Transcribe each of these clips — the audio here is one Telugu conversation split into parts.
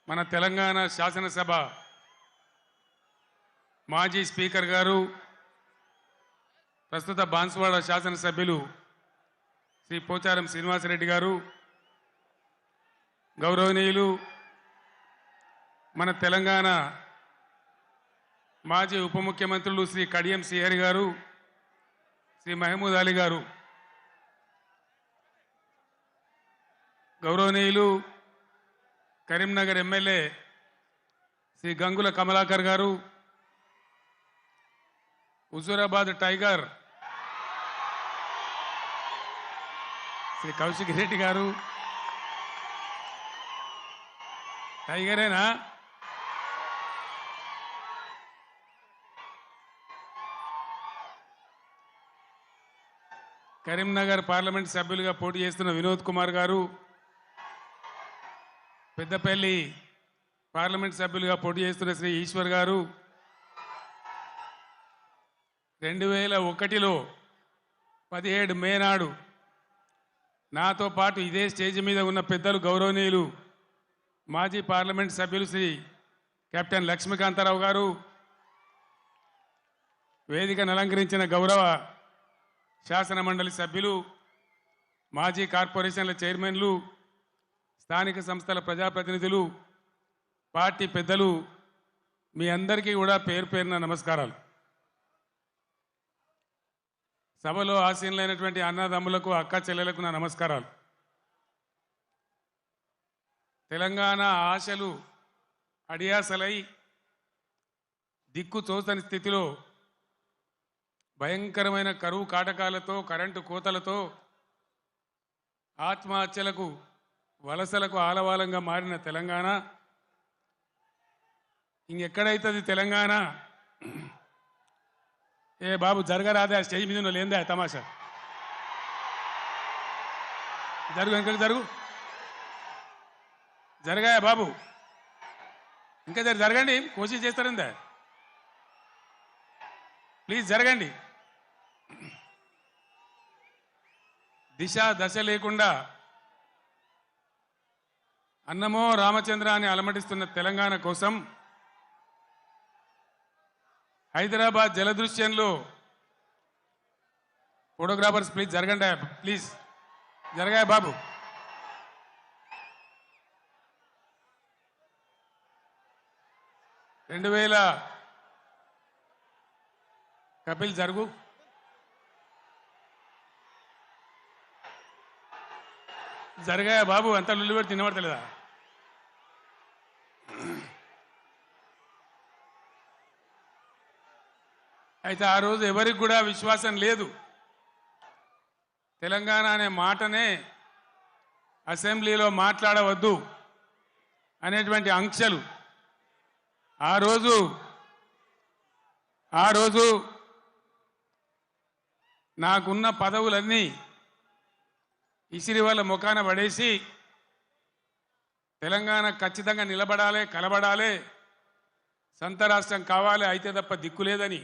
మన తెలంగాణ శాసనసభ మాజీ స్పీకర్ గారు ప్రస్తుత బాన్సువాడ శాసనసభ్యులు శ్రీ పోచారం శ్రీనివాసరెడ్డి గారు, గౌరవనీయులు మన తెలంగాణ మాజీ ఉప ముఖ్యమంత్రులు శ్రీ కడియం శ్రీహరి గారు, శ్రీ మహమూద్ అలీ గారు, గౌరవనీయులు కరీంనగర్ ఎమ్మెల్యే శ్రీ గంగుల కమలాకర్ గారు, హుజూరాబాద్ టైగర్ శ్రీ కౌశిక్ రెడ్డి గారు, టైగరేనా? కరీంనగర్ పార్లమెంట్ సభ్యులుగా పోటీ చేస్తున్న వినోద్ కుమార్ గారు, పెద్దపల్లి పార్లమెంట్ సభ్యులుగా పోటీ చేస్తున్న శ్రీ ఈశ్వర్ గారు, 2001లో 17 మే నాడు నాతో పాటు ఇదే స్టేజ్ మీద ఉన్న పెద్దలు గౌరవనీయులు మాజీ పార్లమెంట్ సభ్యులు శ్రీ కెప్టెన్ లక్ష్మీకాంతారావు గారు, వేదికను అలంకరించిన గౌరవ శాసన మండలి సభ్యులు, మాజీ కార్పొరేషన్ల చైర్మన్లు, స్థానిక సంస్థల ప్రజాప్రతినిధులు, పార్టీ పెద్దలు, మీ అందరికీ కూడా పేరు పేరున నమస్కారాలు. సభలో ఆసీనులైనటువంటి అన్నదమ్ములకు, అక్క చెల్లెలకు నా నమస్కారాలు. తెలంగాణ ఆశలు అడియాసలై దిక్కు తోచని స్థితిలో భయంకరమైన కరువు కాటకాలతో, కరెంటు కోతలతో, ఆత్మహత్యలకు, వలసలకు ఆలవాలంగా మారిన తెలంగాణ ఇంకెక్కడైతుంది తెలంగాణ? ఏ బాబు జరగరాదే, స్టేజ్ మీద లేదే తమాషా? జరుగు, ఇంకా జరుగు, జరగాయా బాబు? ఇంకా జరగండి, కోషిష్ చేస్తారందా? ప్లీజ్ జరగండి. దిశ దశ లేకుండా అన్నమో రామచంద్ర అని అలమటిస్తున్న తెలంగాణ కోసం హైదరాబాద్ జలదృశ్యంలో ఫోటోగ్రాఫర్స్ ప్లీజ్ జరగండి, ప్లీజ్ జరగాయ బాబు. కపిల్ జరుగు. జరగాయ బాబు, అంతా లుల్లి పెట్టి తినబడతలేదా? అయితే ఆ రోజు ఎవరికి కూడా విశ్వాసం లేదు. తెలంగాణ అనే మాటనే అసెంబ్లీలో మాట్లాడవద్దు అనేటువంటి ఆంక్షలు ఆ రోజు నాకున్న పదవులన్నీ ఇసిరి వాళ్ళ ముఖాన పడేసి తెలంగాణ ఖచ్చితంగా నిలబడాలి, కలబడాలి, సొంత రాష్ట్రం కావాలి, అయితే తప్ప దిక్కు లేదని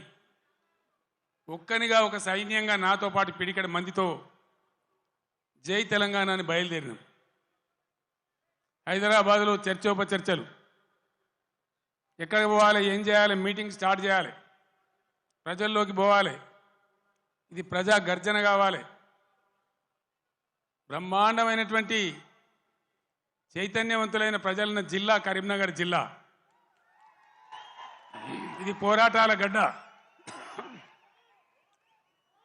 ఒక్కనిగా ఒక సైన్యంగా నాతో పాటు పిడికడ మందితో జై తెలంగాణ అని బయలుదేరినాం. హైదరాబాద్లో చర్చోపచర్చలు, ఎక్కడికి పోవాలి, ఏం చేయాలి, మీటింగ్ స్టార్ట్ చేయాలి, ప్రజల్లోకి పోవాలి, ఇది ప్రజా గర్జన కావాలి. బ్రహ్మాండమైనటువంటి చైతన్యవంతులైన ప్రజలున్న జిల్లా కరీంనగర్ జిల్లా. ఇది పోరాటాల గడ్డ.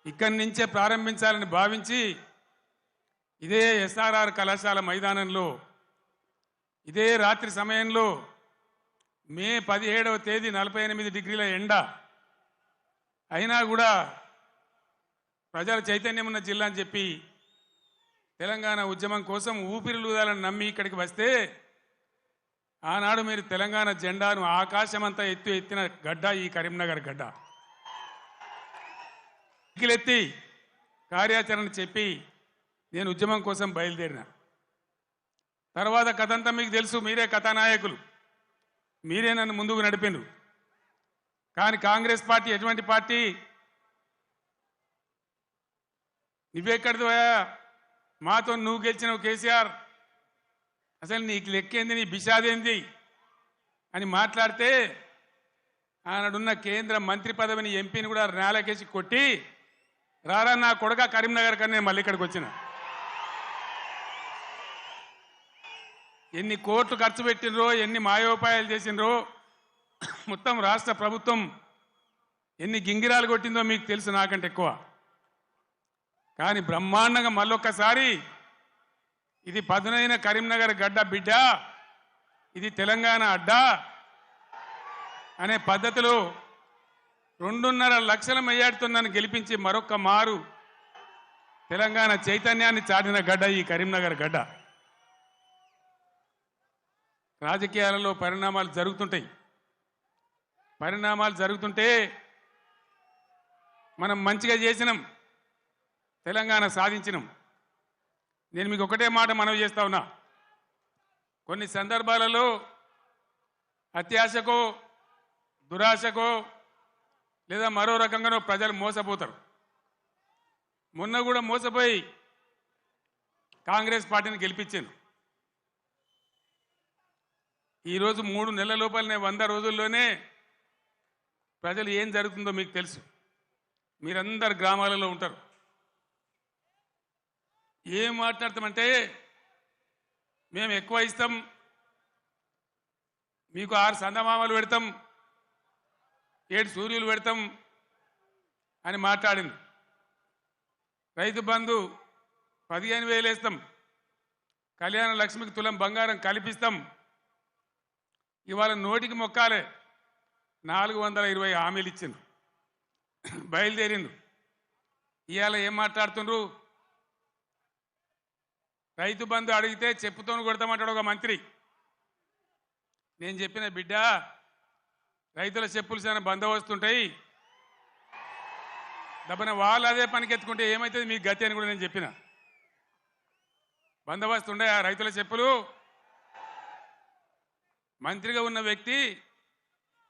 ఇక్కడి నుంచే ప్రారంభించాలని భావించి ఇదే ఎస్ఆర్ఆర్ కళాశాల మైదానంలో ఇదే రాత్రి సమయంలో మే 17వ తేదీ 48 డిగ్రీల ఎండ అయినా కూడా ప్రజల చైతన్యం ఉన్న జిల్లా అని చెప్పి తెలంగాణ ఉద్యమం కోసం ఊపిరిలూదాలని నమ్మి ఇక్కడికి వస్తే ఆనాడు మీరు తెలంగాణ జెండాను ఆకాశమంతా ఎత్తిన గడ్డ ఈ కరీంనగర్ గడ్డ. ఎత్తి కార్యాచరణ చెప్పి నేను ఉద్యమం కోసం బయలుదేరిన తర్వాత కథంతా మీకు తెలుసు. మీరే కథానాయకులు, మీరే నన్ను ముందుకు నడిపిండ్రు. కానీ కాంగ్రెస్ పార్టీ ఎటువంటి పార్టీ? నువ్వెక్కడిదివా? మాతో నువ్వు గెలిచినవు కేసీఆర్, అసలు నీకు లెక్కేంది, నీ బిషాదేంది? అని మాట్లాడితే ఆనాడున్న కేంద్ర మంత్రి పదవిని ఎంపీని కూడా నేలకేసి కొట్టి రారా నా కొడుక కరీంనగర్ కన్నా నేను మళ్ళీ ఇక్కడికి వచ్చిన. ఎన్ని కోట్లు ఖర్చు పెట్టినరో, ఎన్ని మాయోపాయాలు చేసినరో, మొత్తం రాష్ట్ర ప్రభుత్వం ఎన్ని గింగిరాలు కొట్టిందో మీకు తెలుసు నాకంటే ఎక్కువ. కానీ బ్రహ్మాండంగా మళ్ళొక్కసారి ఇది పదునైన కరీంనగర్ గడ్డ బిడ్డ, ఇది తెలంగాణ అడ్డ అనే పద్ధతిలో 2.5 లక్షల మెజార్టీతో నన్ను గెలిపించి మరొక్క మారు తెలంగాణ చైతన్యాన్ని చాటిన గడ్డ ఈ కరీంనగర్ గడ్డ. రాజకీయాలలో పరిణామాలు జరుగుతుంటాయి. పరిణామాలు జరుగుతుంటే మనం మంచిగా చేసినాం, తెలంగాణ సాధించినాం. నేను మీకు ఒకటే మాట మనవి చేస్తా ఉన్నా, కొన్ని సందర్భాలలో అత్యాశకో దురాశకో లేదా మరో రకంగానో ప్రజలు మోసపోతారు. మొన్న కూడా మోసపోయి కాంగ్రెస్ పార్టీని గెలిపించాను. ఈరోజు 3 నెలల లోపలనే 100 రోజుల్లోనే ప్రజలు ఏం జరుగుతుందో మీకు తెలుసు. మీరందరు గ్రామాలలో ఉంటారు. ఏం మాట్లాడతామంటే మేము ఎక్కువ ఇస్తాం, మీకు 6 సందమామలు పెడతాం, 7 సూర్యులు పెడతాం అని మాట్లాడింది. రైతు బంధు 15,000 వేస్తాం, కళ్యాణ లక్ష్మికి తులం బంగారం కల్పిస్తాం. ఇవాళ నోటికి మొక్కాలే 420 హామీలు ఇచ్చిండ్రు, బయలుదేరిండు. ఇవాళ ఏం మాట్లాడుతుండ్రు? రైతు బంధు అడిగితే చెప్పుతోను కొడతామంటాడు ఒక మంత్రి. నేను చెప్పిన బిడ్డ, రైతుల చెప్పులు చాలా బందోబస్తుంటాయి, దబ్బన వాళ్ళు అదే పనికెత్తుకుంటే ఏమవుతుంది మీకు గతి అని కూడా నేను చెప్పిన. బందోబస్తు ఉండే ఆ రైతుల చెప్పులు. మంత్రిగా ఉన్న వ్యక్తి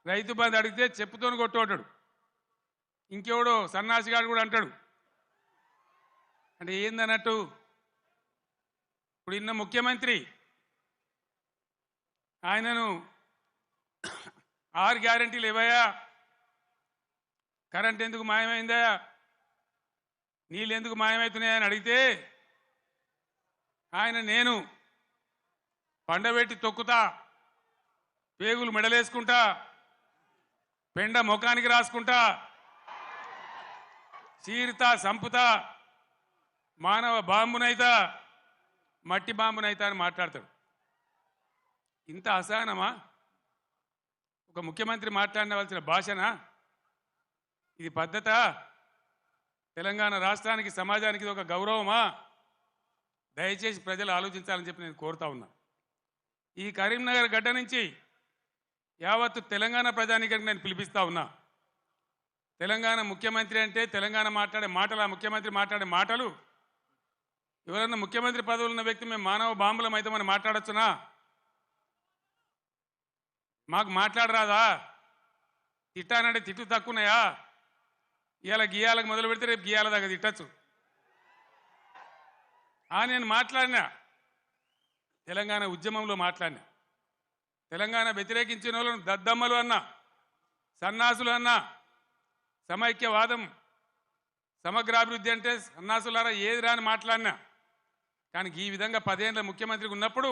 రైతు బంధు అడిగితే చెప్పుతోను కొట్టుకుంటాడు. ఇంకెవడో సన్నాసిగాడు కూడా అంటాడు. అంటే ఏందన్నట్టు? ఇప్పుడు ఇన్న ముఖ్యమంత్రి ఆయనను 6 గ్యారెంటీలు ఇవ్వయా, కరెంట్ ఎందుకు మాయమైందా, నీళ్ళు ఎందుకు మాయమవుతున్నాయని అడిగితే ఆయన నేను పండబెట్టి తొక్కుతా, పేగులు మెడలేసుకుంటా, పెండ ముఖానికి రాసుకుంటా, చీరుతా సంపుతా, మానవ బాంబునైతా, మట్టి బాంబునైతా అని మాట్లాడతాడు. ఇంత అసహనమా? ఒక ముఖ్యమంత్రి మాట్లాడవలసిన భాషనా ఇది? పద్ధత? తెలంగాణ రాష్ట్రానికి సమాజానికి ఇది ఒక గౌరవమా? దయచేసి ప్రజలు ఆలోచించాలని చెప్పి నేను కోరుతా ఉన్నా. ఈ కరీంనగర్ గడ్డ నుంచి యావత్తు తెలంగాణ ప్రజానీకానికి నేను పిలిపిస్తా ఉన్నా. తెలంగాణ ముఖ్యమంత్రి అంటే తెలంగాణ మాట్లాడే మాటలు, ఆ ముఖ్యమంత్రి మాట్లాడే మాటలు, ఎవరన్నా ముఖ్యమంత్రి పదవులు ఉన్న వ్యక్తి మేము మానవ బాంబులం అయితే మనం మాట్లాడచ్చునా? మాకు మాట్లాడరాదా? తిట్టానంటే తిట్టు తక్కువన్నాయా? ఇవాళ గీయాలకు మొదలు పెడితే రేపు గీయాల దాకా తిట్టచ్చు. నేను మాట్లాడినా, తెలంగాణ ఉద్యమంలో మాట్లాడినా, తెలంగాణ వ్యతిరేకించిన వాళ్ళను దద్దమ్మలు అన్నా, సన్నాసులు అన్నా, సమైక్యవాదం సమగ్రాభివృద్ధి అంటే సన్నాసులారా ఏది రాని మాట్లాడినా. కానీ ఈ విధంగా 10 ఏళ్ళ ముఖ్యమంత్రిగా ఉన్నప్పుడు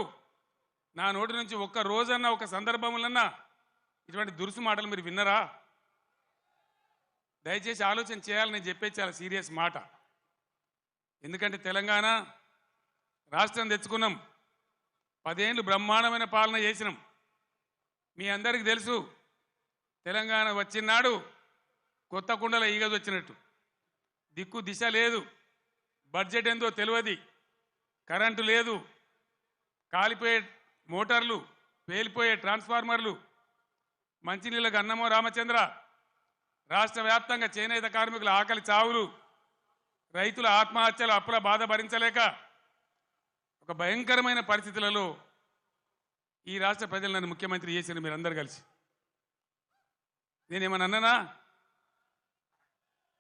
నా నోటి నుంచి ఒక్క రోజన్నా ఒక సందర్భములన్నా ఇటువంటి దురుసు మాటలు మీరు విన్నరా? దయచేసి ఆలోచన చేయాలని నేను చెప్పేది చాలా సీరియస్ మాట. ఎందుకంటే తెలంగాణ రాష్ట్రం తెచ్చుకున్నాం, 10 ఏళ్ళు బ్రహ్మాండమైన పాలన చేసినాం. మీ అందరికీ తెలుసు, తెలంగాణ వచ్చినాడు కొత్త కుండల ఈగ వచ్చినట్టు, దిక్కు దిశ లేదు, బడ్జెట్ ఏందో తెలియదు, కరెంటు లేదు, కాలిపోయే మోటార్లు, పేలిపోయే ట్రాన్స్ఫార్మర్లు, మంచినీళ్ళకు అన్నమో రామచంద్ర, రాష్ట్ర వ్యాప్తంగా చేనేత కార్మికుల ఆకలి చావులు, రైతుల ఆత్మహత్యలు, అప్పుల బాధ భరించలేక ఒక భయంకరమైన పరిస్థితులలో ఈ రాష్ట్ర ప్రజలు నన్ను ముఖ్యమంత్రి చేశారు మీరందరూ కలిసి. నేనేమన్నా అన్నానా?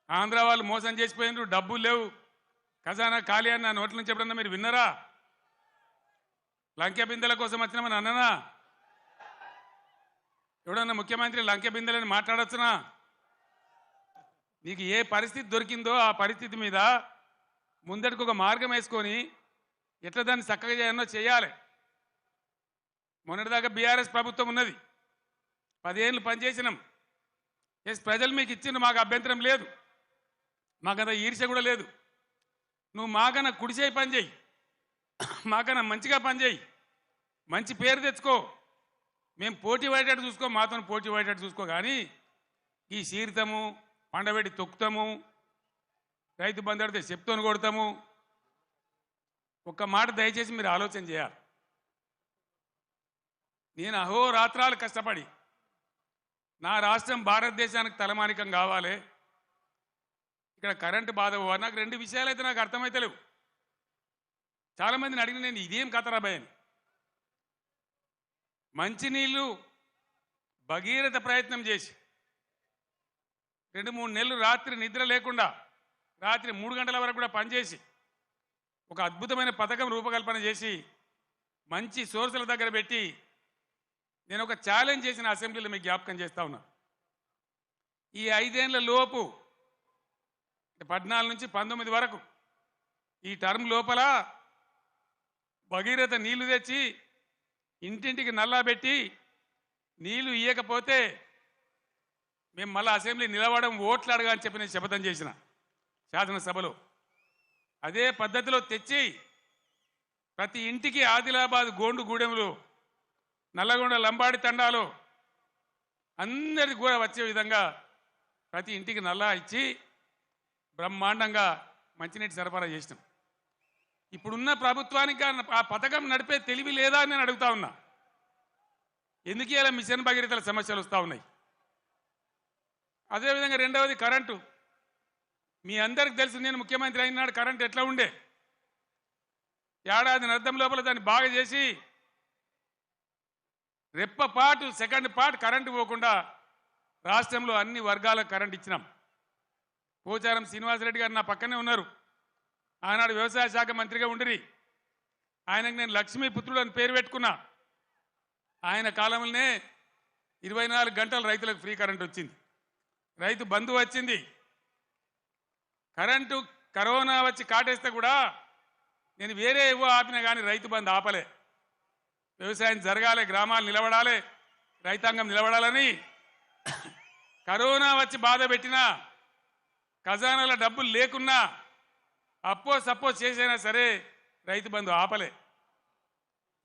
ఆంధ్ర వాళ్ళు మోసం చేసిపోయినారు, డబ్బులు లేవు, ఖజానా ఖాళీ అని నా నోట్ల నుంచి ఎప్పుడన్నా మీరు విన్నారా? లంకె బిందెల కోసం వచ్చినామని అన్నానా? ఎవడన్నా ముఖ్యమంత్రి లంకె బిందెలని మాట్లాడొచ్చునా? నీకు ఏ పరిస్థితి దొరికిందో ఆ పరిస్థితి మీద ముందటికి ఒక మార్గం వేసుకొని ఎట్లా దాన్ని చక్కగా చేయాలో చేయాలి. మొన్నటిదాకా బీఆర్ఎస్ ప్రభుత్వం ఉన్నది, 10 ఏళ్ళు పనిచేసినాం. ఎస్, ప్రజలు మీకు ఇచ్చిన మాకు అభ్యంతరం లేదు, మాకంత ఈర్ష్య కూడా లేదు. నువ్వు మాకన్నా కుడిచేయి పని చేయి, మాకన్నా మంచిగా పని చేయి, మంచి పేరు తెచ్చుకో, మేము పోటీ పడేటట్టు చూసుకో, మాతో పోటీ పడేటట్టు చూసుకో. కానీ ఈ చీరితము, పండబెట్టి తొక్కుతాము, రైతు బంధు అడితే చెప్తోని కొడతాము. ఒక్క మాట దయచేసి మీరు ఆలోచన చేయాలి. నేను అహోరాత్రాలు కష్టపడి నా రాష్ట్రం భారతదేశానికి తలమానికం కావాలి, ఇక్కడ కరెంటు బాధ పోవాలి. నాకు 2 విషయాలు అయితే నాకు అర్థమైతలేవు. చాలామందిని అడిగిన నేను ఇదేం కథరాబాయ్ అని. మంచినీళ్ళు భగీరథ ప్రయత్నం చేసి 2-3 నెలలు రాత్రి నిద్ర లేకుండా రాత్రి 3 గంటల వరకు కూడా పనిచేసి ఒక అద్భుతమైన పథకం రూపకల్పన చేసి మంచి సోర్సుల దగ్గర పెట్టి నేను ఒక ఛాలెంజ్ చేసిన అసెంబ్లీలో మీకు జ్ఞాపకం చేస్తా ఉన్నా. ఈ 5 ఏళ్ల లోపు 14 నుంచి 19 వరకు ఈ టర్మ్ లోపల భగీరథ నీళ్లు తెచ్చి ఇంటింటికి నల్లా పెట్టి నీళ్లు ఇయ్యకపోతే మేము మళ్ళీ అసెంబ్లీ నిలవడం, ఓట్లు అడగా అని చెప్పి నేను శపథం చేసిన శాసనసభలో. అదే పద్ధతిలో తెచ్చి ప్రతి ఇంటికి ఆదిలాబాద్ గోండుగూడెంలో, నల్లగొండ లంబాడి తండాలో అందరికి కూడా వచ్చే విధంగా ప్రతి ఇంటికి నల్లా ఇచ్చి బ్రహ్మాండంగా మంచినీటి సరఫరా చేసినాం. ఇప్పుడున్న ప్రభుత్వానికి ఆ పథకం నడిపే తెలివి లేదా అని నేను అడుగుతా ఉన్నా. ఎందుకు ఇలా మిషన్ భగీరథల సమస్యలు వస్తూ ఉన్నాయి? అదేవిధంగా రెండవది కరెంటు. మీ అందరికి తెలుసు, నేను ముఖ్యమంత్రి అయినాడు కరెంటు ఎట్లా ఉండే. ఏడాది అర్థం లోపల దాన్ని బాగా చేసి రెప్పపాటు సెకండ్ పార్ట్ కరెంటు పోకుండా రాష్ట్రంలో అన్ని వర్గాలకు కరెంట్ ఇచ్చినాం. పోచారం శ్రీనివాసరెడ్డి గారు నా పక్కనే ఉన్నారు, ఆనాడు వ్యవసాయ శాఖ మంత్రిగా ఉండిరి. ఆయనకు నేను లక్ష్మీపుత్రుడు అని పేరు పెట్టుకున్నా. ఆయన కాలంలోనే 24 గంటలు రైతులకు ఫ్రీ కరెంట్ వచ్చింది, రైతు బంధు వచ్చింది. కరెంటు కరోనా వచ్చి కాటేస్తే కూడా నేను వేరే ఏవో ఆపినా కానీ రైతు బంధు ఆపలే. వ్యవసాయం జరగాలి, గ్రామాలు నిలబడాలి, రైతాంగం నిలబడాలని కరోనా వచ్చి బాధ పెట్టినా, ఖజానాల డబ్బులు లేకున్నా, అప్పో సప్పో చేసైనా సరే రైతు బంధు ఆపలే.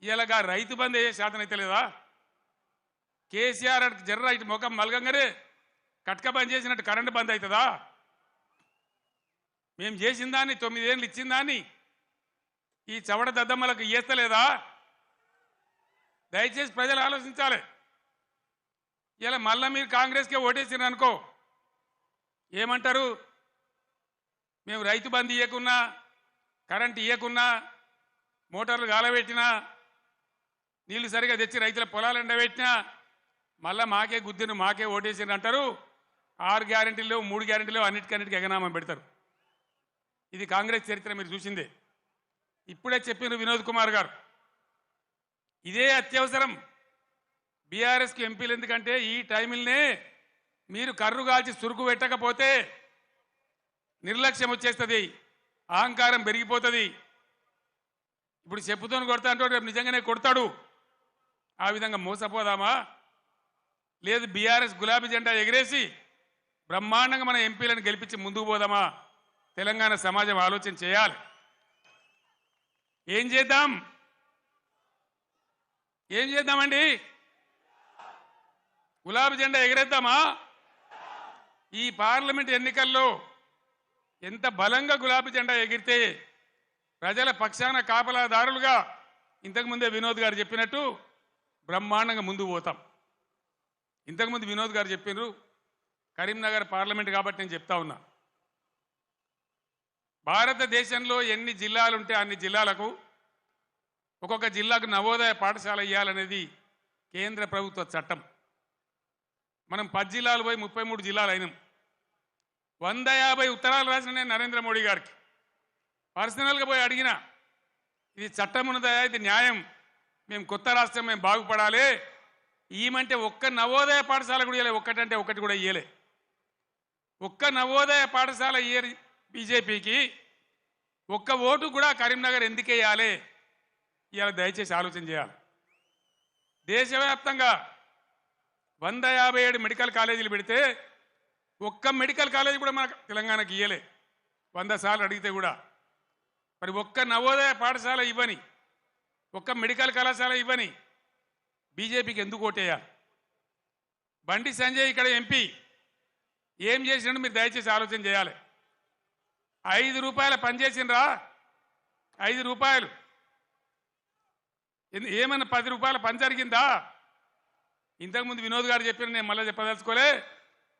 ఇలాగా రైతు బంధు ఏ శాతం అయితే లేదా? కేసీఆర్ జర్ర ఇటు ముఖం మలగంగానే కట్క బంద్ చేసినట్టు కరెంటు బంద్ అవుతుందా? మేము చేసిన దాన్ని 9 ఏళ్ళు ఇచ్చిన దాన్ని ఈ చవడ దద్దమ్మలకు ఇయ్యలేదా? దయచేసి ప్రజలు ఆలోచించాలి. ఇలా మళ్ళీ మీరు కాంగ్రెస్కే ఓటేసినారు అనుకో, ఏమంటారు? మేము రైతు బంధు ఇవ్వకున్నా, కరెంట్ ఇవ్వకున్నా, మోటార్లు గాలబెట్టినా, నీళ్లు సరిగా తెచ్చి రైతుల పొలాలు ఎండబెట్టినా మళ్ళీ మాకే గుద్దిను, మాకే ఓటేసినారు అంటారు. 6 గ్యారెంటీలు, 3 గ్యారెంటీలు అన్నిటికన్నిటికీ ఎగనామం పెడతారు. ఇది కాంగ్రెస్ చరిత్ర మీరు చూసిందే. ఇప్పుడే చెప్పిన వినోద్ కుమార్ గారు, ఇదే అత్యవసరం బీఆర్ఎస్కి ఎంపీలు. ఎందుకంటే ఈ టైంలోనే మీరు కర్రు కాల్చి సురుకు పెట్టకపోతే నిర్లక్ష్యం వచ్చేస్తుంది, అహంకారం పెరిగిపోతుంది. ఇప్పుడు చెప్పుతోని కొడతా అంటే రేపు నిజంగానే కొడతాడు. ఆ విధంగా మోసపోదామా? లేదు బీఆర్ఎస్ గులాబీ జెండా ఎగిరేసి బ్రహ్మాండంగా మన ఎంపీలను గెలిపించి ముందుకు పోదామా? తెలంగాణ సమాజం ఆలోచన చేయాలి. ఏం చేద్దాం? ఏం చేద్దామండి? గులాబీ జెండా ఎగిరేద్దామా? ఈ పార్లమెంట్ ఎన్నికల్లో ఎంత బలంగా గులాబీ జెండా ఎగిరితే ప్రజల పక్షాన కాపలాదారులుగా ఇంతకుముందే వినోద్ గారు చెప్పినట్టు బ్రహ్మాండంగా ముందుకు పోతాం. ఇంతకుముందు వినోద్ గారు చెప్పినారు, కరీంనగర్ పార్లమెంట్ కాబట్టి నేను చెప్తా ఉన్నా. భారతదేశంలో ఎన్ని జిల్లాలు ఉంటే అన్ని జిల్లాలకు ఒక్కొక్క జిల్లాకు నవోదయ పాఠశాల ఇవ్వాలనేది కేంద్ర ప్రభుత్వ చట్టం. మనం 10 జిల్లాలు పోయి 33 జిల్లాలు అయినాం. 150 ఉత్తరాలు రాసిన నేను నరేంద్ర మోడీ గారికి పర్సనల్గా పోయి అడిగిన, ఇది చట్టం ఉన్నదా, ఇది న్యాయం, మేము కొత్త రాష్ట్రం, మేము బాగుపడాలి, ఈమంటే ఒక్క నవోదయ పాఠశాల కూడా ఇవ్వలే, ఒక్కటంటే ఒక్కటి కూడా ఇయ్యలే. ఒక్క నవోదయ పాఠశాల ఇయ్యరు బీజేపీకి. ఒక్క ఓటు కూడా కరీంనగర్ ఎందుకు వేయాలి? ఇవాళ దయచేసి ఆలోచన చేయాలి. దేశవ్యాప్తంగా 157 మెడికల్ కాలేజీలు పెడితే ఒక్క మెడికల్ కాలేజీ కూడా మన తెలంగాణకి ఇయ్యలే. 100 సార్లు అడిగితే కూడా. మరి ఒక్క నవోదయ పాఠశాల ఇవ్వని, ఒక్క మెడికల్ కళాశాల ఇవ్వని బీజేపీకి ఎందుకు ఓటేయాలి? బండి సంజయ్ ఇక్కడ ఎంపీ ఏం చేసినట్టు మీరు దయచేసి ఆలోచన చేయాలి. 5 రూపాయల పని చేసినరా? 5 రూపాయలు ఏమన్నా 10 రూపాయల పని జరిగిందా? ఇంతకుముందు వినోద్ గారు చెప్పిన, నేను మళ్ళీ చెప్పదలుచుకోలే.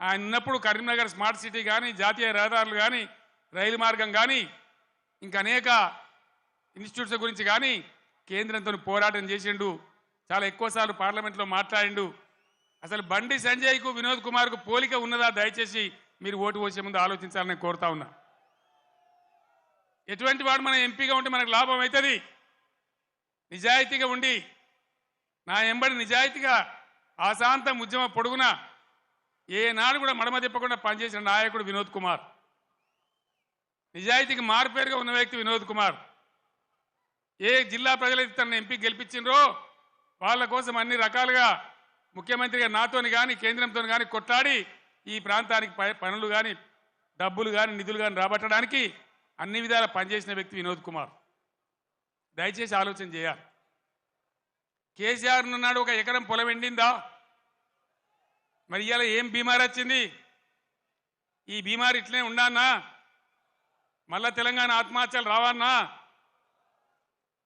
ఆయన ఉన్నప్పుడు కరీంనగర్ స్మార్ట్ సిటీ కానీ, జాతీయ రహదారులు కానీ, రైలు మార్గం కానీ, ఇంకా అనేక ఇన్స్టిట్యూట్స్ గురించి కానీ కేంద్రంతో పోరాటం చేసిండు. చాలా ఎక్కువసార్లు పార్లమెంట్లో మాట్లాడిండు. అసలు బండి సంజయ్కు వినోద్ కుమార్కు పోలిక ఉన్నదా? దయచేసి మీరు ఓటు పోసే ముందు ఆలోచించాలని కోరుతా ఉన్నా. ఎటువంటి వాడు మన ఎంపీగా ఉంటే మనకు లాభం అవుతుంది? నిజాయితీగా ఉండి నా ఎంబడి నిజాయితీగా ఆశాంతం ఉద్యమ పొడుగున ఏనాడు కూడా మడమ తిప్పకుండా పనిచేసిన నాయకుడు వినోద్ కుమార్. నిజాయితీకి మారుపేరుగా ఉన్న వ్యక్తి వినోద్ కుమార్. ఏ జిల్లా ప్రజలైతే తనను ఎంపీ గెలిపించిండ్రో వాళ్ళ కోసం అన్ని రకాలుగా ముఖ్యమంత్రిగా నాతోని కానీ కేంద్రంతో కానీ కొట్లాడి ఈ ప్రాంతానికి పనులు కానీ, డబ్బులు కానీ, నిధులు కానీ రాబట్టడానికి అన్ని విధాలా పనిచేసిన వ్యక్తి వినోద్ కుమార్. దయచేసి ఆలోచన చేయాలి. కేసీఆర్ ఉన్నాడు, ఒక ఎకరం పొలం ఎండిందా? మరి ఇవాళ ఏం బీమారి వచ్చింది? ఈ బీమారి ఇట్లనే ఉండన్నా? మళ్ళా తెలంగాణ ఆత్మహత్యలు రావన్నా?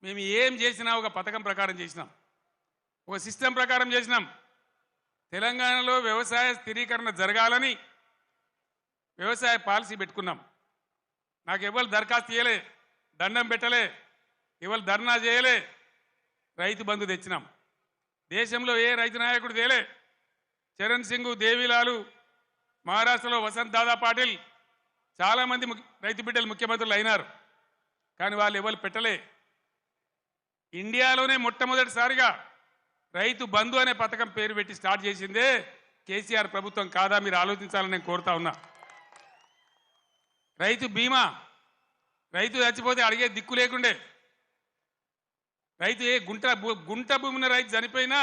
మేము ఏం చేసినా ఒక పథకం ప్రకారం చేసినాం, ఒక సిస్టమ్ ప్రకారం చేసినాం. తెలంగాణలో వ్యవసాయ స్థిరీకరణ జరగాలని వ్యవసాయ పాలసీ పెట్టుకున్నాం. నాకు ఎవరు దరఖాస్తు చేయలే, దండం పెట్టలే, ఎవరు ధర్నా చేయలే. రైతు బంధు తెచ్చినాం. దేశంలో ఏ రైతు నాయకుడు తేలే. చరణ్ సింగ్, దేవిలాలు, మహారాష్ట్రలో వసంత్ దాదా పాటిల్, చాలామంది రైతు బిడ్డలు ముఖ్యమంత్రులు అయినారు. కానీ వాళ్ళు ఎవరు పెట్టలే. ఇండియాలోనే మొట్టమొదటిసారిగా రైతు బంధు అనే పథకం పేరు పెట్టి స్టార్ట్ చేసిందే కేసీఆర్ ప్రభుత్వం కాదా? మీరు ఆలోచించాలని నేను కోరుతా ఉన్నా. రైతు బీమా, రైతు చచ్చిపోతే అడిగే దిక్కు లేకుండే. రైతు ఏ గుంట భూమిన రైతు చనిపోయినా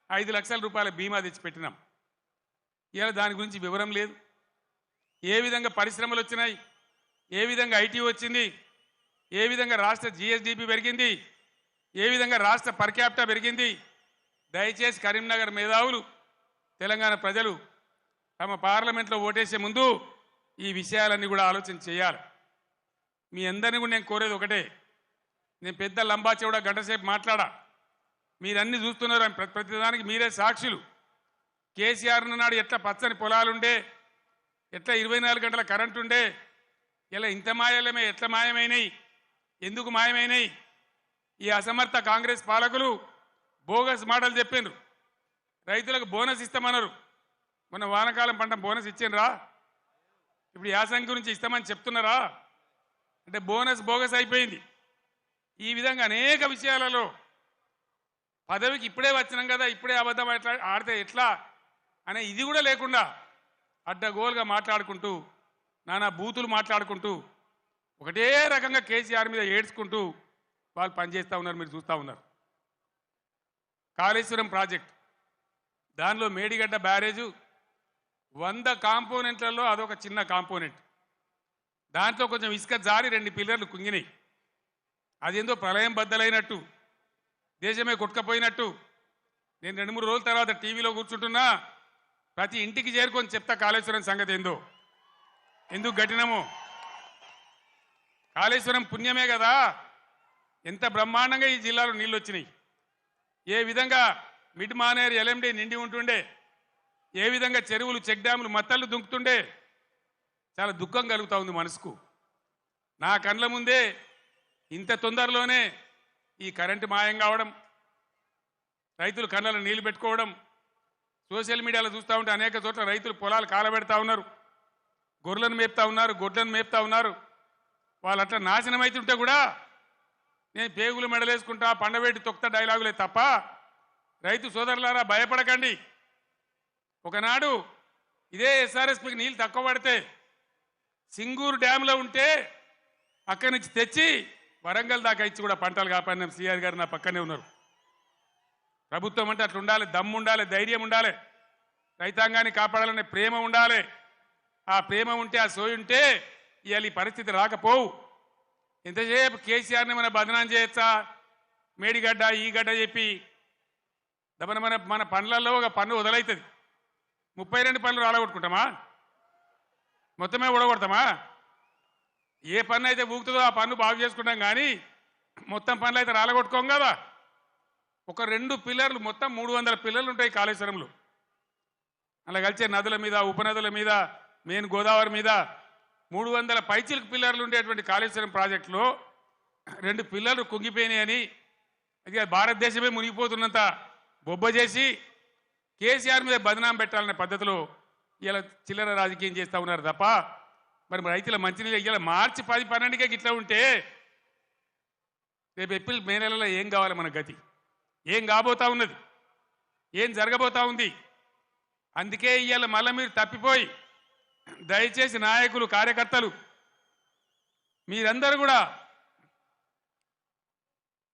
5 లక్షల రూపాయల బీమా తెచ్చిపెట్టినాం. ఇలా దాని గురించి వివరం లేదు. ఏ విధంగా పరిశ్రమలు వచ్చినాయి, ఏ విధంగా ఐటీ వచ్చింది, ఏ విధంగా రాష్ట్ర జిఎస్డిపి పెరిగింది, ఏ విధంగా రాష్ట్ర పర్ క్యాపిటా పెరిగింది. దయచేసి కరీంనగర్ మేధావులు, తెలంగాణ ప్రజలు తమ పార్లమెంట్లో ఓటేసే ముందు ఈ విషయాలన్నీ కూడా ఆలోచన చేయాలి. మీ అందరినీ కూడా నేను కోరేది ఒకటే. నేను పెద్ద లంబా చెవుడా గంటసేపు మాట్లాడా, మీరన్నీ చూస్తున్నారు. ప్రతిదానికి మీరే సాక్షులు. కేసీఆర్ నాడు ఎట్లా పచ్చని పొలాలుండే, ఎట్లా 24 గంటల కరెంటు ఉండే, ఇలా ఇంత మాయలమే ఎట్లా మాయమైనాయి, ఎందుకు మాయమైనాయి? ఈ అసమర్థ కాంగ్రెస్ పాలకులు బోగస్ మాటలు చెప్పిండ్రు. రైతులకు బోనస్ ఇస్తామన్నారు. మొన్న వానకాలం పంట బోనస్ ఇచ్చిండ్రా? ఇప్పుడు యాసంగి గురించి ఇస్తామని చెప్తున్నారా? అంటే బోనస్ బోగస్ అయిపోయింది. ఈ విధంగా అనేక విషయాలలో పదవికి ఇప్పుడే వచ్చినాం కదా, ఇప్పుడే అబద్ధం ఎట్లా ఆడితే ఎట్లా అనే ఇది కూడా లేకుండా అడ్డగోలుగా మాట్లాడుకుంటూ, నానా బూతులు మాట్లాడుకుంటూ, ఒకటే రకంగా కేసీఆర్ మీద ఏడ్చుకుంటూ వాళ్ళు పనిచేస్తూ ఉన్నారు. మీరు చూస్తూ ఉన్నారు. కాళేశ్వరం ప్రాజెక్ట్, దానిలో మేడిగడ్డ బ్యారేజు 100 కాంపోనెంట్లలో అదొక చిన్న కాంపోనెంట్. దాంట్లో కొంచెం ఇసుక జారి 2 పిల్లర్లు కుంగినాయి. అదేందో ప్రళయం బద్దలైనట్టు, దేశమే కొట్టుకపోయినట్టు. నేను 2-3 రోజుల తర్వాత టీవీలో కూర్చుంటున్నా, ప్రతి ఇంటికి చేరుకొని చెప్తా కాళేశ్వరం సంగతి ఏందో, ఎందుకు గట్టినమో. కాళేశ్వరం పుణ్యమే కదా, ఎంత బ్రహ్మాండంగా ఈ జిల్లాలో నీళ్ళు వచ్చినాయి. ఏ విధంగా మిడ్ మానేరు ఎల్ఎండి నిండి ఉంటుండే, ఏ విధంగా చెరువులు, చెక్ డ్యాములు, మత్తళ్ళు దుంకుతుండే. చాలా దుఃఖం కలుగుతూ ఉంది మనసుకు. నా కండ్ల ముందే ఇంత తొందరలోనే ఈ కరెంటు మాయం కావడం, రైతులు కళ్ళలో నీళ్లు పెట్టుకోవడం, సోషల్ మీడియాలో చూస్తూ ఉంటే అనేక చోట్ల రైతులు పొలాలు కాలబెడతా ఉన్నారు, గొర్రెలను మేపుతా ఉన్నారు, గొడ్లను మేపుతా ఉన్నారు. వాళ్ళు అట్లా నాశనం అవుతుంటే కూడా నేను పేగులు మెడలేసుకుంటా, పండబెట్టి తొక్త డైలాగులే తప్ప రైతు సోదరులారా భయపడకండి. ఒకనాడు ఇదే ఎస్ఆర్ఎస్పీకి నీళ్ళు తక్కువ పడితే సింగూరు డ్యాంలో ఉంటే అక్కడి నుంచి తెచ్చి వరంగల్ దాకా ఇచ్చి కూడా పంటలు కాపాడినాం. సిఆర్ గారు నా పక్కనే ఉన్నారు. ప్రభుత్వం అంటే అట్లా ఉండాలి, దమ్ము ఉండాలి, ధైర్యం ఉండాలి, రైతాంగాన్ని కాపాడాలనే ప్రేమ ఉండాలి. ఆ ప్రేమ ఉంటే, ఆ సోయి ఉంటే ఇవాళ ఈ పరిస్థితి రాకపోవు. ఎంతసేపు కేసీఆర్ని మన బదనాం చేయొచ్చా, మేడిగడ్డ ఈ గడ్డ చెప్పి మన మన మన పనులలో ఒక పన్ను వదలవుతుంది. 32 పనులు రాలగొట్టుకుంటామా? మొత్తమే ఊడగొడతామా? ఏ పన్ను అయితే ఊగుతుందో ఆ పన్ను బాగు చేసుకుంటాం, కానీ మొత్తం పనులు అయితే రాలగొట్టుకోం కదా. ఒక 2 పిల్లర్లు, మొత్తం 300 పిల్లర్లు ఉంటాయి కాళేశ్వరంలో. అలా కలిసే నదుల మీద, ఉపనదుల మీద, మెయిన్ గోదావరి మీద 300 పైచిలకు పిల్లర్లు ఉండేటువంటి కాళేశ్వరం ప్రాజెక్టులో 2 పిల్లర్లు కుంగిపోయినాయని అది భారతదేశమే మునిగిపోతున్నంత బొబ్బ చేసి కేసీఆర్ మీద బదనాం పెట్టాలనే పద్ధతిలో ఇలా చిల్లర రాజకీయం చేస్తూ ఉన్నారు తప్ప, మరి రైతుల మంచినీళ్ళు ఇలా మార్చి 10, 12కే గిట్లా ఉంటే రేపు ఏప్రిల్ మే నెలలో ఏం కావాలి మన గతి? ఏం కాబోతా ఉన్నది? ఏం జరగబోతా ఉంది? అందుకే ఇవాళ మళ్ళీ మీరు తప్పిపోయి దయచేసి నాయకులు, కార్యకర్తలు మీరందరూ కూడా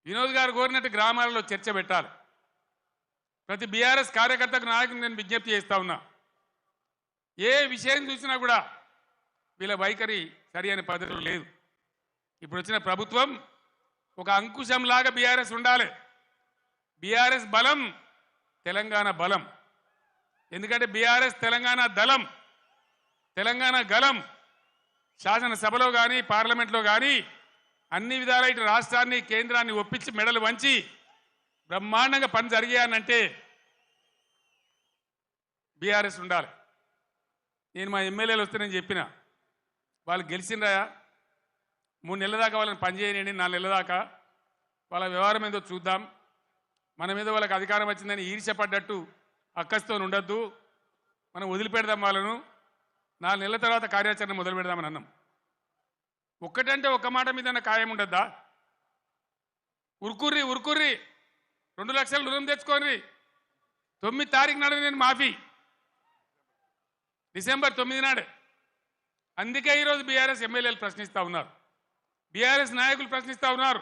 వినోద్ గారు కోరినట్టు గ్రామాలలో చర్చ పెట్టాలి. ప్రతి బీఆర్ఎస్ కార్యకర్తకు, నాయకులు నేను విజ్ఞప్తి చేస్తా ఉన్నా, ఏ విషయం చూసినా కూడా వీళ్ళ వైఖరి సరి అనే పద్ధతిలో లేదు. ఇప్పుడు వచ్చిన ప్రభుత్వం ఒక అంకుశంలాగా బీఆర్ఎస్ ఉండాలి. బీఆర్ఎస్ బలం తెలంగాణ బలం. ఎందుకంటే బీఆర్ఎస్ తెలంగాణ దళం, తెలంగాణ గలం. శాసనసభలో కానీ, పార్లమెంట్లో కానీ అన్ని విధాల ఇటు రాష్ట్రాన్ని, కేంద్రాన్ని ఒప్పించి మెడలు వంచి బ్రహ్మాండంగా పని జరిగాయనంటే బీఆర్ఎస్ ఉండాలి. నేను మా ఎమ్మెల్యేలు వస్తే నేను చెప్పిన, వాళ్ళు గెలిచిండ్రా 3 నెలల దాకా వాళ్ళని పనిచేయనండి, 4 నెలల దాకా వాళ్ళ వ్యవహారం ఏందో చూద్దాం, మన మీద వాళ్ళకి అధికారం వచ్చిందని ఈర్ష్యపడ్డట్టు అక్కస్తో ఉండొద్దు, మనం వదిలిపెడదాం వాళ్ళను, 4 నెలల తర్వాత కార్యాచరణ మొదలు పెడదామని అన్నాం. ఒక్కటంటే ఒక్క మాట మీద ఖాయం ఉండద్దా? ఉరుకుర్రి 2 లక్షలు రుణం తెచ్చుకోండి, 9 తారీఖు నాడు నేను మాఫీ, డిసెంబర్ 9 నాడే. అందుకే ఈరోజు బీఆర్ఎస్ ఎమ్మెల్యేలు ప్రశ్నిస్తూ ఉన్నారు, బీఆర్ఎస్ నాయకులు ప్రశ్నిస్తూ ఉన్నారు.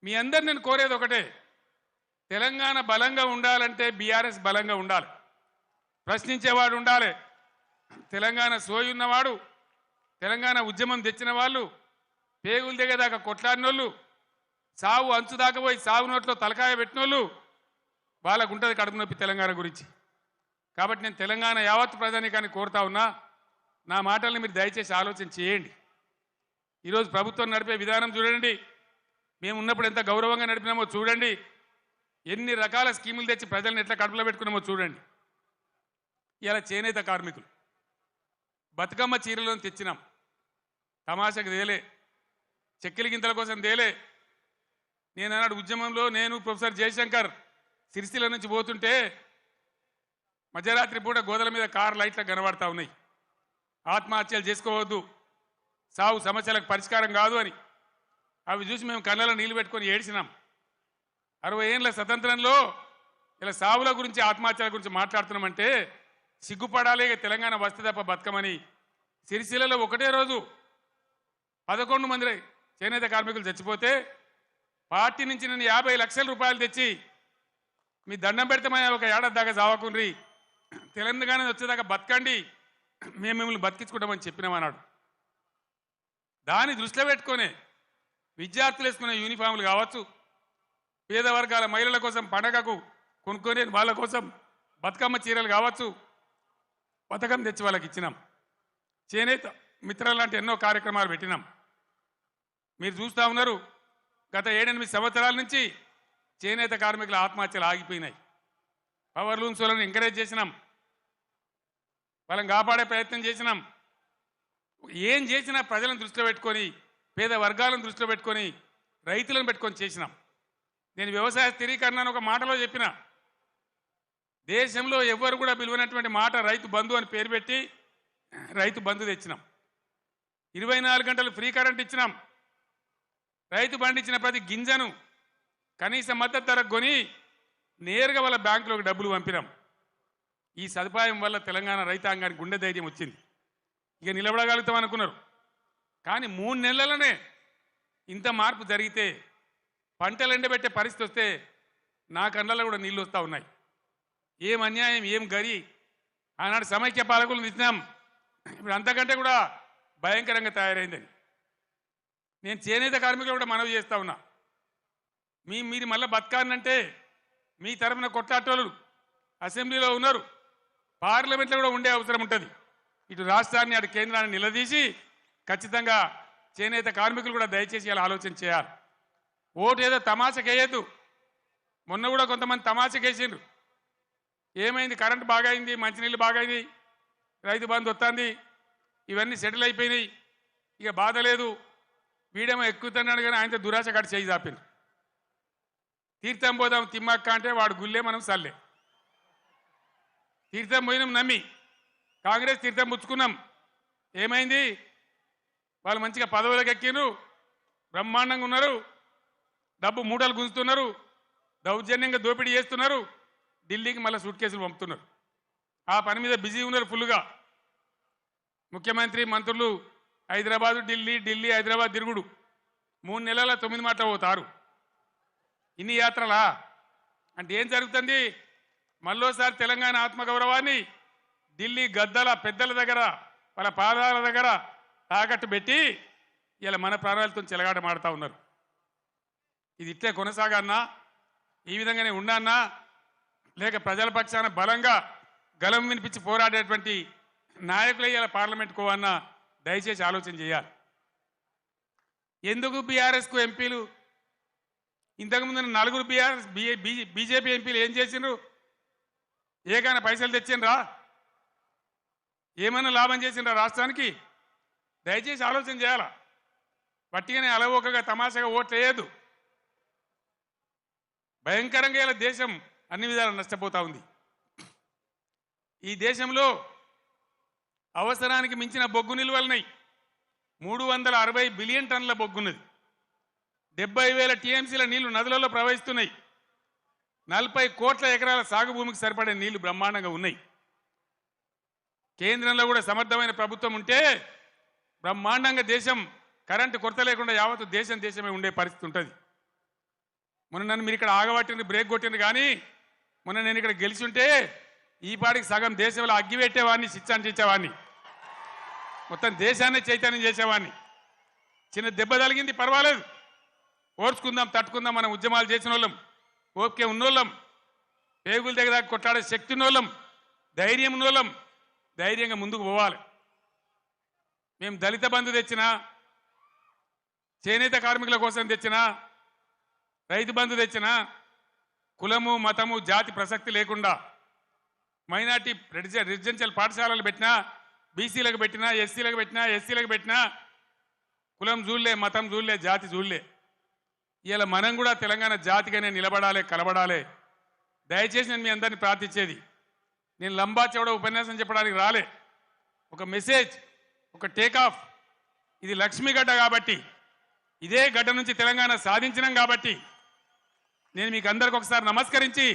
మీ అందరు నేను కోరేది ఒకటే, తెలంగాణ బలంగా ఉండాలంటే బీఆర్ఎస్ బలంగా ఉండాలి, ప్రశ్నించేవాడు ఉండాలి. తెలంగాణ సోయి ఉన్నవాడు, తెలంగాణ ఉద్యమం తెచ్చిన వాళ్ళు, పేగులు దిగేదాకా కొట్లాడినోళ్ళు, సావు అంచు దాకా పోయి సాగు నోట్లో తలకాయ పెట్టినోళ్ళు, వాళ్ళకు ఉంటుంది కడుపు నొప్పి తెలంగాణ గురించి. కాబట్టి నేను తెలంగాణ యావత్ ప్రజానీకాన్ని కోరుతా ఉన్నా, నా మాటల్ని మీరు దయచేసి ఆలోచన చేయండి. ఈరోజు ప్రభుత్వం నడిపే విధానం చూడండి, మేము ఉన్నప్పుడు ఎంత గౌరవంగా నడిపినామో చూడండి, ఎన్ని రకాల స్కీములు తెచ్చి ప్రజలను ఎట్లా కడుపులో పెట్టుకున్నామో చూడండి. ఇలా చేనేత కార్మికులు బతుకమ్మ చీరలను తెచ్చినాం, తమాషకు తేలే, చెక్కిలి గింతల కోసం తేలే. నేను అన్నాడు ఉద్యమంలో, నేను ప్రొఫెసర్ జయశంకర్ సిరిసిల్ల నుంచి పోతుంటే మధ్యరాత్రి పూట గోదల మీద కారు లైట్లు కనబడతా ఉన్నాయి. ఆత్మహత్యలు చేసుకోవద్దు, సాగు సమస్యలకు పరిష్కారం కాదు అని. అవి చూసి మేము కళ్ళలో నీళ్లు పెట్టుకొని ఏడ్చినాం. 60 ఏళ్ళ స్వతంత్రంలో ఇలా సావుల గురించి, ఆత్మహత్యల గురించి మాట్లాడుతున్నామంటే సిగ్గుపడాలి. తెలంగాణ వస్తే తప్ప బతకమని సిరిసిల్లలో ఒకటే రోజు 11 మంది చేనేత కార్మికులు చచ్చిపోతే పార్టీ నుంచి నేను 50 లక్షల రూపాయలు తెచ్చి మీ దండం పెడతామని ఒక ఏడాది దాకా చావకుండ్రి, తెలంగాణ వచ్చేదాకా బతకండి, మేము మిమ్మల్ని బతికించుకుంటామని చెప్పినామన్నాడు. దాన్ని దృష్టిలో పెట్టుకొని విద్యార్థులు వేసుకునే యూనిఫామ్లు కావచ్చు, పేద వర్గాల మహిళల కోసం పండగకు కొనుక్కొని వాళ్ళ కోసం బతుకమ్మ చీరలు కావచ్చు, పథకం తెచ్చి వాళ్ళకి ఇచ్చినాం. చేనేత మిత్రులు లాంటి ఎన్నో కార్యక్రమాలు పెట్టినాం. మీరు చూస్తూ ఉన్నారు, గత 7-8 సంవత్సరాల నుంచి చేనేత కార్మికుల ఆత్మహత్యలు ఆగిపోయినాయి. పవర్ లూమ్స్ వాళ్ళని ఎంకరేజ్ చేసినాం, వాళ్ళని కాపాడే ప్రయత్నం చేసినాం. ఏం చేసినా ప్రజలను దృష్టిలో పెట్టుకొని, పేద వర్గాలను దృష్టిలో పెట్టుకొని, రైతులను పెట్టుకొని చేసినాం. నేను వ్యవసాయ స్థిరీకరణ అని ఒక మాటలో చెప్పిన, దేశంలో ఎవ్వరు కూడా పిలువనటువంటి మాట రైతు బంధు అని పేరు పెట్టి రైతు బంధు తెచ్చినాం. 24 గంటలు ఫ్రీ కరెంట్ ఇచ్చినాం. రైతు పండించిన ప్రతి గింజను కనీస మద్దతు ధరకు కొని నేరుగా వాళ్ళ బ్యాంకులోకి డబ్బులు పంపినాం. ఈ సదుపాయం వల్ల తెలంగాణ రైతాంగానికి గుండె ధైర్యం వచ్చింది. ఇక నిలబడగలుగుతాం అనుకున్నారు. కానీ 3 నెలలనే ఇంత మార్పు జరిగితే పంటలు ఎండబెట్టే పరిస్థితి వస్తే నా కళ్ళల్లో కూడా నీళ్ళు వస్తూ ఉన్నాయి. ఏం అన్యాయం, ఏం గరి. ఆనాడు సమైక్య పాలకులు ఇచ్చినాం, ఇప్పుడు అంతకంటే కూడా భయంకరంగా తయారైందని నేను చేనేత కార్మికులు కూడా మనవి చేస్తూ ఉన్నా. మీరు మళ్ళీ బతకాలంటే మీ తరఫున కొట్లాటోళ్ళు అసెంబ్లీలో ఉన్నారు, పార్లమెంట్లో కూడా ఉండే అవసరం ఉంటుంది. ఇటు రాష్ట్రాన్ని అటు కేంద్రాన్ని నిలదీసి ఖచ్చితంగా చేనేత కార్మికులు కూడా దయచేసి ఇలా ఆలోచన చేయాలి. ఓటు ఏదో తమాషకేయద్దు. మొన్న కూడా కొంతమంది తమాషకేసిండ్రు. ఏమైంది, కరెంటు బాగా అయింది, మంచినీళ్ళు బాగా అయింది, రైతు బంధు వస్తుంది, ఇవన్నీ సెటిల్ అయిపోయినాయి, ఇక బాధ లేదు, వీడేమో ఎక్కుతున్నాడు కానీ ఆయనతో దురాశ కట్టి చేయి చాపిండు. తీర్థం పోదాం తిమ్మక్క అంటే వాడు గుల్లే, మనం సల్లే. తీర్థం పోయినాం నమ్మి, కాంగ్రెస్ తీర్థం పుచ్చుకున్నాం. ఏమైంది, వాళ్ళు మంచిగా పదవులకు ఎక్కిండ్రు, బ్రహ్మాండంగా ఉన్నారు, డబ్బు మూటలు గుంజుతున్నారు, దౌర్జన్యంగా దోపిడీ చేస్తున్నారు, ఢిల్లీకి మళ్ళీ సూట్ కేసులు పంపుతున్నారు. ఆ పని మీద బిజీ ఉన్నారు ఫుల్గా. ముఖ్యమంత్రి మంత్రులు హైదరాబాదు ఢిల్లీ, ఢిల్లీ హైదరాబాద్ తిరుగుడు. 3 నెలల 9 మాటలు పోతారు. ఇన్ని యాత్రలా అంటే ఏం జరుగుతుంది? మళ్ళోసారి తెలంగాణ ఆత్మగౌరవాన్ని ఢిల్లీ గద్దల పెద్దల దగ్గర వాళ్ళ పాదాల దగ్గర తాకట్టు పెట్టి ఇలా మన ప్రాణాలతో చెలగాట మాడుతూ ఉన్నారు. ఇది ఇట్లే కొనసాగన్నా, ఈ విధంగానే ఉండన్నా, లేక ప్రజల పక్షాన బలంగా గలం వినిపించి పోరాడేటువంటి నాయకులు ఇలా పార్లమెంట్కు అన్నా దయచేసి ఆలోచన చేయాలి. ఎందుకు బీఆర్ఎస్కు ఎంపీలు, ఇంతకుముందు 4 బీజేపీ ఎంపీలు ఏం చేసిండ్రు? ఏకైనా పైసలు తెచ్చిండ్రా? ఏమైనా లాభం చేసిండ్రా రాష్ట్రానికి? దయచేసి ఆలోచన చేయాలా. పట్టిగానే అలవోకగా తమాషగా ఓట్లు వేయద్దు. భయంకరంగా ఇలా దేశం అన్ని విధాలు నష్టపోతూ ఉంది. ఈ దేశంలో అవసరానికి మించిన బొగ్గు నిల్వలున్నాయి. 360 బిలియన్ టన్నుల బొగ్గున్నది. 70,000 టీఎంసీల నీళ్లు నదులలో ప్రవహిస్తున్నాయి. 40 కోట్ల ఎకరాల సాగు భూమికి సరిపడే నీళ్లు బ్రహ్మాండంగా ఉన్నాయి. కేంద్రంలో కూడా సమర్థమైన ప్రభుత్వం ఉంటే బ్రహ్మాండంగా దేశం కరెంటు కొరత లేకుండా యావత్తు దేశమే ఉండే పరిస్థితి ఉంటుంది. మొన్న నన్ను మీరు ఇక్కడ ఆగబట్టింది, బ్రేక్ కొట్టింది, కానీ మొన్న నేను ఇక్కడ గెలిచి ఉంటే ఈ పాటికి సగం దేశంలో అగ్గి పెట్టేవాడిని, శిక్షించేవాడిని, మొత్తం దేశాన్ని చైతన్యం చేసేవాడిని. చిన్న దెబ్బ తగిలింది, పర్వాలేదు, ఓర్చుకుందాం, తట్టుకుందాం. మనం ఉద్యమాలు చేసిన వాళ్ళం, ఓకే ఉన్నోళ్ళం, పేగుల దగ్గర కొట్లాడే శక్తి ఉన్నోళ్ళం, ధైర్యం ఉన్నోళ్ళం, ధైర్యంగా ముందుకు పోవాలి. మేము దళిత బంధు తెచ్చినా, చేనేత కార్మికుల కోసం తెచ్చినా, రైతు బంధు తెచ్చినా, కులము మతము జాతి ప్రసక్తి లేకుండా మైనార్టీ రెసిడెన్షియల్ పాఠశాలలు పెట్టినా, బీసీలకు పెట్టినా, ఎస్సీలకు పెట్టినా, ఎస్సీలకు పెట్టినా, కులం చూడలే, మతం చూడలే, జాతి చూడలే. ఇలా మనం కూడా తెలంగాణ జాతిగానే నిలబడాలి, కలబడాలి. దయచేసి నేను మీ అందరినీ ప్రార్థించేది, నేను లంబా చౌడ ఉపన్యాసం చెప్పడానికి రాలే. ఒక మెసేజ్, ఒక టేకాఫ్. ఇది లక్ష్మీ గడ్డ కాబట్టి, ఇదే గడ్డ నుంచి తెలంగాణ సాధించినాం కాబట్టి నేను మీకు అందరికి ఒకసారి నమస్కరించి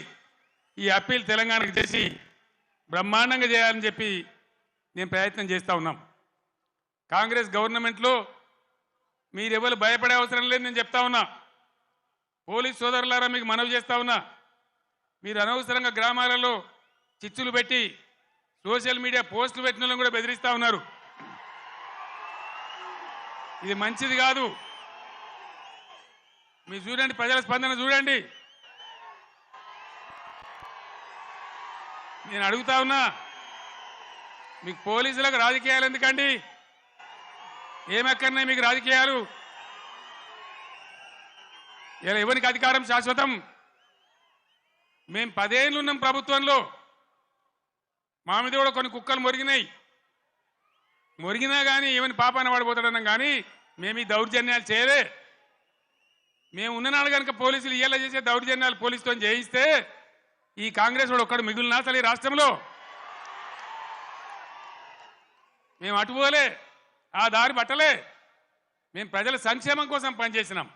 ఈ అప్పీల్ తెలంగాణకు చేసి బ్రహ్మాండంగా చేయాలని చెప్పి నేను ప్రయత్నం చేస్తూ ఉన్నాం. కాంగ్రెస్ గవర్నమెంట్లో మీరెవరు భయపడే అవసరం లేదు, నేను చెప్తా ఉన్నా. పోలీస్ సోదరులారా మీకు మనవి చేస్తా ఉన్నా, మీరు అనవసరంగా గ్రామాలలో చిచ్చులు పెట్టి సోషల్ మీడియా పోస్టులు పెట్టిన వాళ్ళని కూడా బెదిరిస్తూ ఉన్నారు. ఇది మంచిది కాదు. మీరు చూడండి, ప్రజల స్పందన చూడండి. నేను అడుగుతా ఉన్నా, మీకు పోలీసులకు రాజకీయాలు ఎందుకండి? ఏమెక్కడున్నాయి మీకు రాజకీయాలు? ఇలా ఎవరికి అధికారం శాశ్వతం? మేము 10 ఏళ్ళు ఉన్నాం ప్రభుత్వంలో, మా మీద కూడా కొన్ని కుక్కలు మొరిగినా కానీ ఏమని పాపాన పడిపోతాడన్నాం, కానీ మేము ఈ దౌర్జన్యాలు చేయలే. మేము ఉన్ననాడు కనుక పోలీసులు ఇయ్యేలా చేసే దౌర్జన్యాలు పోలీసుతో చేయిస్తే ఈ కాంగ్రెస్ వాడు ఒక్కడు మిగులునా అసలు ఈ రాష్ట్రంలో? మేము అటుపోలే, ఆ దారి పట్టలే. మేము ప్రజల సంక్షేమం కోసం పనిచేసినాం,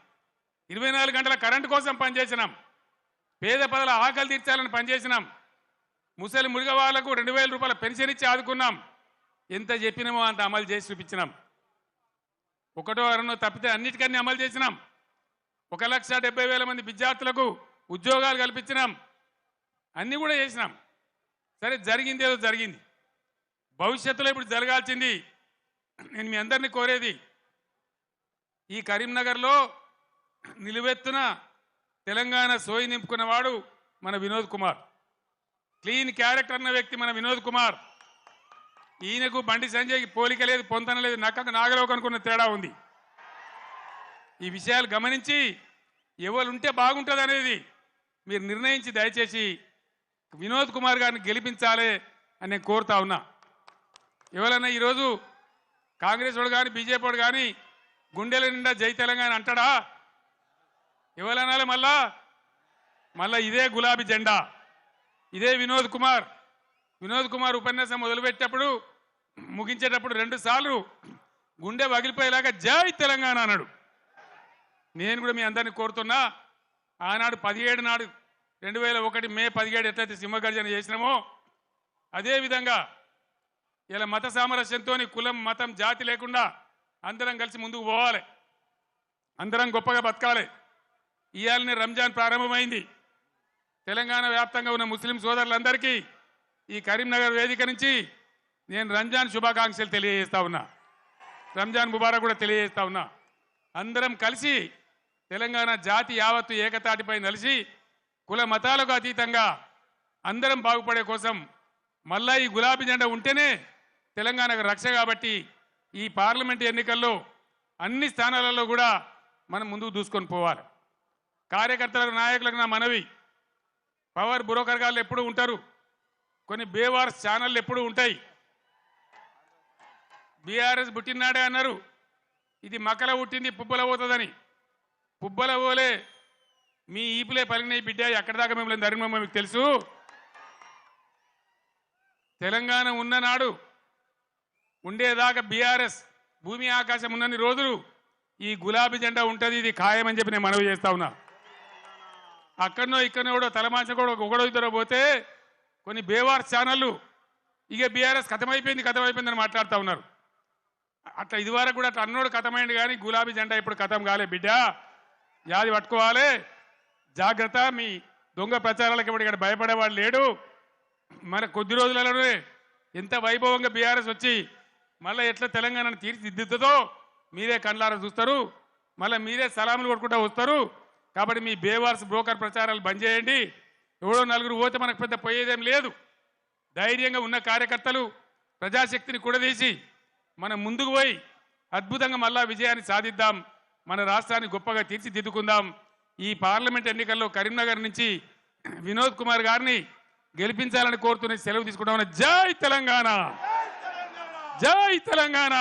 24 గంటల కరెంటు కోసం పనిచేసినాం, పేద ప్రజల ఆకలి తీర్చాలని పనిచేసినాం. ముసలి మురిగ వాళ్లకు 2000 రూపాయల పెన్షన్ ఇచ్చి ఆదుకున్నాం. ఎంత చెప్పినామో అంత అమలు చేసి చూపించినాం. ఒకటో అరనో తప్పితే అన్నిటికన్నీ అమలు చేసినాం. 1,70,000 మంది విద్యార్థులకు ఉద్యోగాలు కల్పించినాం. అన్నీ కూడా చేసినాం. సరే, జరిగింది ఏదో జరిగింది. భవిష్యత్తులో ఇప్పుడు జరగాల్సింది, నేను మీ అందరినీ కోరేది, ఈ కరీంనగర్లో నిలువెత్తున తెలంగాణ సోయి నింపుకున్నవాడు మన వినోద్ కుమార్. క్లీన్ క్యారెక్టర్ అన్న వ్యక్తి మన వినోద్ కుమార్. ఈయనకు బండి సంజయ్కి పోలిక లేదు, పొంతన లేదు, నక్కకు నాగలోకి అనుకున్న తేడా ఉంది. ఈ విషయాలు గమనించి ఎవరుంటే బాగుంటుంది అనేది మీరు నిర్ణయించి దయచేసి వినోద్ కుమార్ గారిని గెలిపించాలి అని నేను కోరుతా ఉన్నా. ఎవరన్నా ఈరోజు కాంగ్రెస్ వాడు కానీ బీజేపీ వాడు కానీ గుండెల నిండా జై తెలంగాణ అంటాడా? ఎవరనాలి? మళ్ళా ఇదే గులాబీ జెండా, ఇదే వినోద్ కుమార్. వినోద్ కుమార్ ఉపన్యాసం మొదలుపెట్టేటప్పుడు ముగించేటప్పుడు 2 సార్లు గుండె పగిలిపోయేలాగా జై తెలంగాణ అన్నాడు. నేను కూడా మీ అందరినీ కోరుతున్నా, ఆనాడు 17 నాడు 2001 మే 17 ఎట్లయితే సింహగర్జన చేసినామో అదేవిధంగా ఇలా మత సామరస్యంతో కులం మతం జాతి లేకుండా అందరం కలిసి ముందుకు పోవాలి, అందరం గొప్పగా బతకాలి. ఇవాళనే రంజాన్ ప్రారంభమైంది. తెలంగాణ వ్యాప్తంగా ఉన్న ముస్లిం సోదరులందరికీ ఈ కరీంనగర్ వేదిక నుంచి నేను రంజాన్ శుభాకాంక్షలు తెలియజేస్తా ఉన్నా. రంజాన్ ముబారక్ కూడా తెలియజేస్తా ఉన్నా. అందరం కలిసి తెలంగాణ జాతి యావత్తు ఏకతాటిపై నిలిచి కుల మతాలకు అతీతంగా అందరం బాగుపడే కోసం మళ్ళా ఈ గులాబీ జెండా ఉంటేనే తెలంగాణకు రక్ష. కాబట్టి ఈ పార్లమెంట్ ఎన్నికల్లో అన్ని స్థానాలలో కూడా మనం ముందుకు దూసుకొని పోవాలి. కార్యకర్తలకు నాయకులకు నా మనవి, పవర్ బ్రోకర్ గాళ్ళు ఎప్పుడు ఉంటారు, కొన్ని బేవార్స్ ఛానళ్ళు ఎప్పుడు ఉంటాయి. బీఆర్ఎస్ పుట్టినాడే అన్నారు, ఇది మకల పుట్టింది పుబ్బల పోతుందని. పుబ్బల పోలే మీ ఈపులే పలిగినాయి బిడ్డ. ఎక్కడి దాకా మిమ్మల్ని ధర్మం మీకు తెలుసు. తెలంగాణ ఉన్ననాడు ఉండేదాకా బీఆర్ఎస్ భూమి ఆకాశం ఉన్నన్ని రోజులు ఈ గులాబీ జెండా ఉంటుంది, ఇది ఖాయమని చెప్పి నేను మనవి చేస్తా ఉన్నా. అక్కడనో ఇక్కడనో కూడా తలమాంచ కూడా ఒకడో ఇద్దరో పోతే కొన్ని బేవార్స్ ఛానళ్ళు ఇక బీఆర్ఎస్ కథమైపోయిందని మాట్లాడుతూ ఉన్నారు. అట్లా ఇదివరకు కూడా అట్లా అన్నోడు కథమైంది, కానీ గులాబీ జెండా ఇప్పుడు కథం కాలే బిడ్డ. యాది పట్టుకోవాలి, జాగ్రత్త. మీ దొంగ ప్రచారాలకు ఇప్పుడు ఇక్కడ భయపడేవాడు లేడు. మన కొద్ది రోజులలోనే ఎంత వైభవంగా బీఆర్ఎస్ వచ్చి మళ్ళీ ఎట్లా తెలంగాణను తీర్చిదిద్దుతుందో మీరే కళ్ళారా చూస్తారు. మళ్ళీ మీరే సలాములు కొట్టుకుంటూ వస్తారు. కాబట్టి మీ బేవార్స్ బ్రోకర్ ప్రచారాలు బంద్ చేయండి. ఎవడో నలుగురు పోతే మనకు పెద్ద పోయేదేం లేదు. ధైర్యంగా ఉన్న కార్యకర్తలు ప్రజాశక్తిని కూడదీసి మనం ముందుకు పోయి అద్భుతంగా మళ్ళా విజయాన్ని సాధిద్దాం. మన రాష్ట్రాన్ని గొప్పగా తీర్చిదిద్దుకుందాం. ఈ పార్లమెంట్ ఎన్నికల్లో కరీంనగర్ నుంచి వినోద్ కుమార్ గారిని గెలిపించాలని కోరుతున్న సెలవు తీసుకుంటామని. జై తెలంగాణ, జై తెలంగాణ.